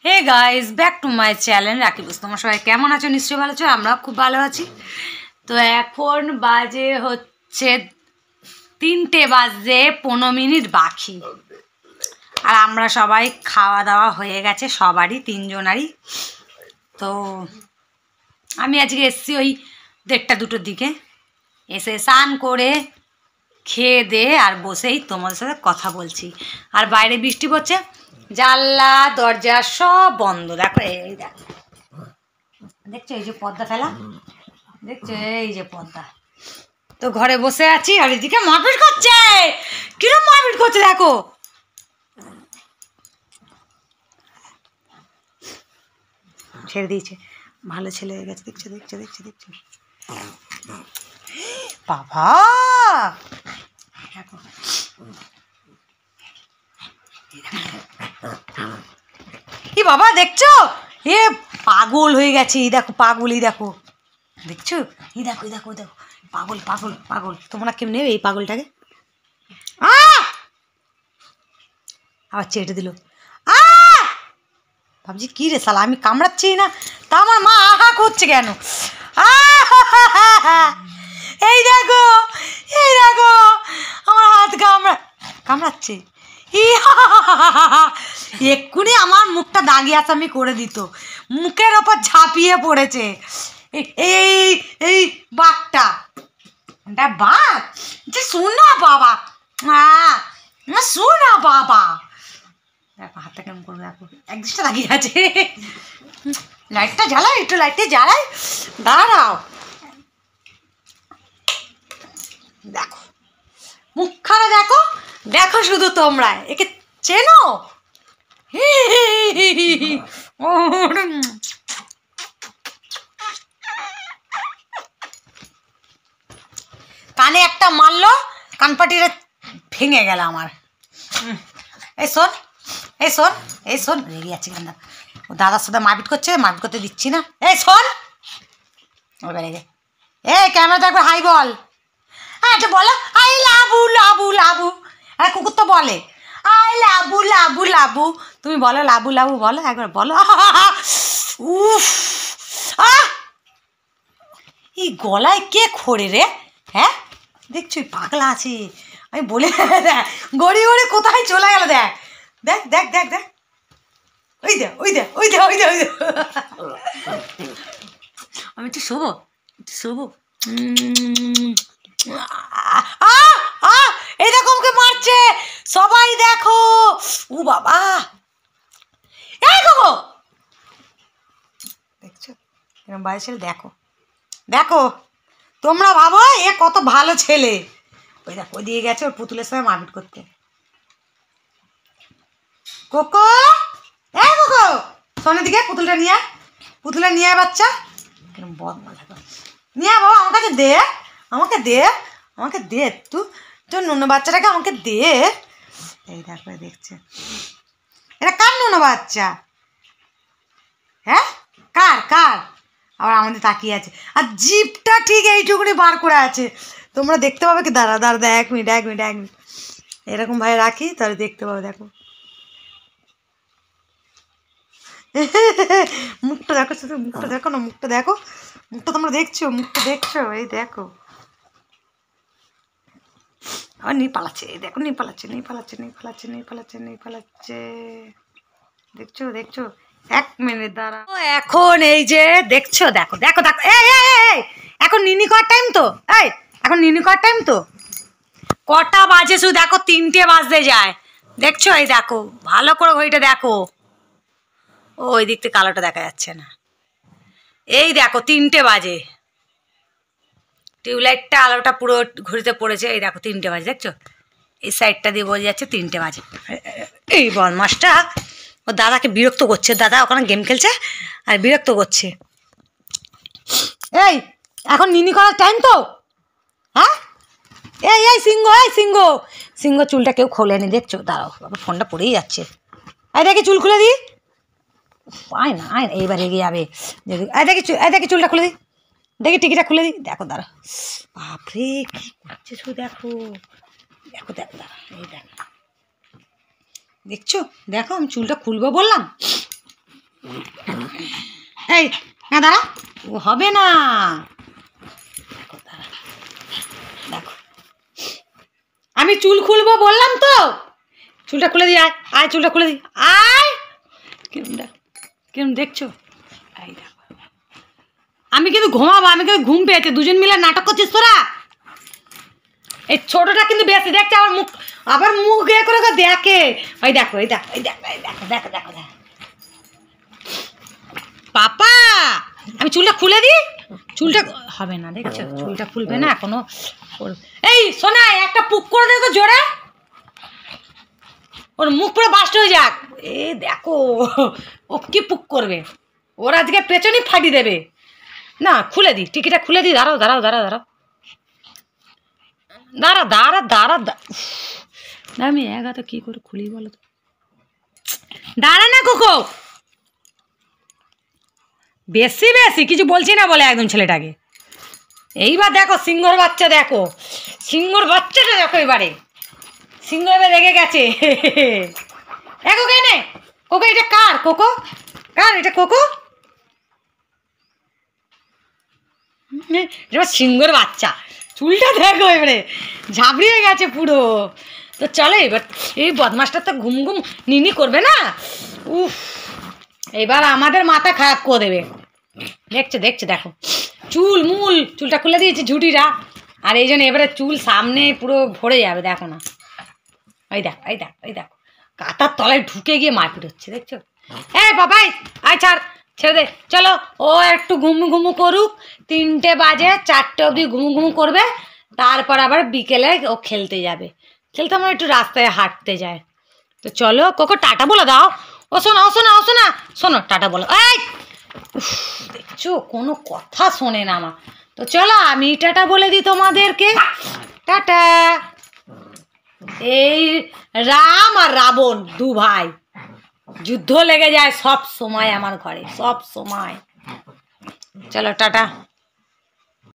Hey guys, back to my channel রাখি বুঝ। তোমরা সবাই কেমন আছো? নিশ্চয়ই ভালো আছো। আমরা খুব ভালো আছি। তো এখন বাজে হচ্ছে 3:15 বাকি, আর আমরা সবাই খাওয়া দাওয়া হয়ে গেছে সবারই, তিনজনারই। তো আমি আজকে এসছি ওই 1:30-2টোর দিকে, এসে স্নান করে খেয়ে দিয়ে আর বসেই তোমাদের সাথে কথা বলছি। আর বাইরে বৃষ্টি পড়ছে, জানলা দরজা সব বন্ধ। দেখো, এই দেখো, দেখছো এই যে পর্দা ফেলা, দেখছো এই যে পর্দা। তো ঘরে বসে আছি, আর এদিকে মারপিট করছে। কিরম মারপিট করছে দেখো। ছেড়ে দিয়েছে, ভালো ছেলে হয়ে গেছে। দেখছো দেখছো দেখছো দেখছো বাবা, দেখো এ বাবা, দেখছো এ পাগল হয়ে গেছে। এই দেখো পাগল, এই দেখো, দেখছো এই দেখো, এই দেখো, দেখো পাগল পাগল পাগল। তোমরা কেমন নেবে এই পাগলটাকে? আবার চেটে দিল। ভাবছি কি রে শালা, আমি কামড়াচ্ছি না, তা আমার মা আহা করছে কেন? এই দেখো, এই দেখো, আমার হাত কামড়াচ্ছে। এক্ষুনি আমার মুখটা দাগিয়ে আসামি করে দিত, মুখের ওপর ঝাঁপিয়ে পড়েছে এই এই বাঘটা। এটা বাঘ যে, শোনা বাবা, শোনা বাবা। দেখো হাতটা কেমন করবে, দেখো একদিকটা লাগিয়ে আছে। লাইটটা জ্বালাই, একটু লাইটটা জ্বালাই, দাঁড়াও। দেখো মুখখানা দেখো, দেখো শুধু তোমরা একে চেনো? কানে একটা মারলো, কানপাটিটা ভেঙে গেল আমার। এই শোন, এই শোন, এই শোন, রেগে যাচ্ছি কেন? ও দাদার সাথে মারপিট করছে, মারপিট করতে দিচ্ছি না। এই শোন, ওবার রেগে, এই ক্যামেরাটা একবার হাই বল। হ্যাঁ এটা বলো, আই লাবু লাবু লাবু। হ্যাঁ কুকুর তো বলে আই লাবু লাবু লাবু। তুমি বলো লাবু লাবু, বলো একবার বলো। উফ, এই গলায় কে খোড়ে রে? হ্যাঁ দেখছো পাগলা আছে, আমি বলে গড়ি গড়ি কোথায় চলে গেল। দেখ দেখ দেখ দেখ দেখ, ওই দে ওই দে ওই দে ওই দে ওই দে। আমি একটু শোবো, একটু শোবো। এই দেখো আমাকে মারছে, সবাই দেখো। ও বাবা, এই দেখো, দেখছো এরকম বাড়ি ছেলে। দেখো দেখো, তোমরা ভাবো এ কত ভালো ছেলে। ওই দেখো, ওই দিয়ে গেছে ওর পুতুলের সঙ্গে মারপিট করতে। কোকো, এই কোকো, সোনের দিকে পুতুলটা নিয়ে, পুতুলটা নিয়ে বাচ্চা। কিরকম বদমাশ, নিয়ে বাবা আমার কাছে দে, আমাকে দে, আমাকে দে, তোর নুনো বাচ্চাটাকে আমাকে দে। এই দেখো দেখছে, এটা কার নুনো বাচ্চা? হ্যাঁ কার কার? আবার আমাদের তাকিয়ে আছে, আর জিপটা ঠিক এইটুকুনি বার করে আছে। তোমরা দেখতে পাবে কি? দাঁড়া দাঁড়া, 1 মিনিট 1 মিনিট 1 মিনিট, এরকম ভাই রাখি তাহলে দেখতে পাবে। দেখো মুখটা দেখো, শুধু মুখটা দেখো না, মুখটা দেখো, মুখটা তোমরা দেখছো, মুখটা দেখছো, এই দেখো। আবার নিয়ে পালাচ্ছে, এই দেখো নিয়ে পালাচ্ছে, নিয়ে পালাচ্ছে, নিয়ে পালাচ্ছে, নিয়ে পালাচ্ছে, নিয়ে পালাচ্ছে। দেখছো দেখছো, 1 মিনিট দাঁড়া। এখন এই যে দেখছো, দেখো দেখো দেখো, এই এই এখন নিনি করার টাইম তো, এই এখন নিনি করার টাইম তো। কটা বাজে শুধু দেখো, 3টে বাজতে যায়। দেখছো এই দেখো, ভালো করে ঘড়িটা দেখো। ওই দিক থেকে কালোটা দেখা যাচ্ছে না। এই দেখো 3টে বাজে, টিউবলাইটটা আলোটা পুরো ঘড়িতে পড়েছে। এই দেখো 3টে বাজে, দেখছো এই সাইডটা দিয়ে বোঝা যাচ্ছে 3টে বাজে। এই বদমাসটা ও দাদাকে বিরক্ত করছে, দাদা ওখানে গেম খেলছে আর বিরক্ত করছে। এই এখন নিনি করার টাইম তো, হ্যাঁ? এই এই সিংহ, এই সিংহ, সিংহ চুলটা কেউ খোলেনি দেখছো? দাঁড়াও বাবা, ফোনটা পড়েই যাচ্ছে। এই দেখি চুল খুলে দিই, আয় না আয় না, এইবার রেগে যাবে। এই দেখি, এই দেখি চুলটা খুলে দিই, দেখি টিকিটা খুলে দিই। দেখো দাঁড়া, বাপরে কি করছে শুধু দেখো, দেখো দেখো দাঁড়া, এই দেখো দেখছো, দেখো আমি চুলটা খুলবো বললাম, এই না দাঁড়া, ও হবে না। দেখো আমি চুল খুলবো বললাম তো, চুলটা খুলে দিই, আয় আয়, চুলটা খুলে দিই, আয়। কিরম দেখছো? এই দেখো, আমি কিন্তু ঘুমাবো, আমি কিন্তু ঘুম পেয়েছে, দুজন মিলে নাটক করছিস তোরা। এই ছোটটা কিন্তু বেশি দেখছে, আবার মুখ এ করে দেখে। ওই দেখো, এই দেখো, এই দেখো, এই দেখো, দেখো দেখো দেখো পাপা, আমি চুলটা খুলে দিই। চুলটা হবে না, দেখছো চুলটা খুলবে না এখনো। এই শোনা, একটা পুক করে দে তো জোরে, ওর মুখ পুরো বাস্ট হয়ে যাক। এ দেখো ও কি পুক করবে, ওর আজকে পেছনই ফাটি দেবে। না খুলে দিই, টিকিটা খুলে দিই, দাঁড়াও দাঁড়াও দাঁড়াও দাঁড়াও দাঁড়া দাঁড়া দাঁড়া না, আমি এক হাতে কি করে খুলি বলো তো, দাঁড়া না কোকো, বেশি বেশি কিছু বলছি না বলে একদম ছেলেটাকে। এইবার দেখো সিংহর বাচ্চা, দেখো সিংহর বাচ্চাটা দেখো, এবারে সিংহ এবার রেগে গেছে। দেখো কেনে কোকো, এটা কার কোকো, কার এটা কোকো, এবার সিংহর বাচ্চা, চুলটা দেখো এবারে ঝাবড়িয়ে গেছে পুরো। তো চলো এবার, এই বদমাসটা তো ঘুম ঘুম নিনি করবে না, উফ এবার আমাদের মাথা খারাপ করে দেবে। দেখছো দেখছো দেখো, চুলটা খুলে দিয়েছে ঝুটিটা, আর এই জন্য এবারে চুল সামনে পুরো ভরে যাবে, দেখো না, এই দেখো এই দেখো এই দেখো, কাতার তলায় ঢুকে গিয়ে মারপিট হচ্ছে, দেখছো। এই বাবাই আয়, ছাড়, ছেড়ে দে, চলো ও একটু ঘুমু ঘুমু করুক, 3টে বাজে 4টে অবধি ঘুমু ঘুমু করবে, তারপর আবার বিকেলে ও খেলতে যাবে, খেলতে আমরা একটু রাস্তায় হাঁটতে যায়। তো চলো কোকো টাটা বলে দাও, ও শোনো ও শোনো ও শোনা, শোনো টাটা বলো। এই দেখছো কোনো কথা শোনে না আমার। তো চলো আমি টাটা বলে দিই তোমাদেরকে, টাটা। এই রাম আর রাবণ 2 ভাই, যুদ্ধ লেগে যায় সব সময় আমার ঘরে, সব সময়। চলো টাটা।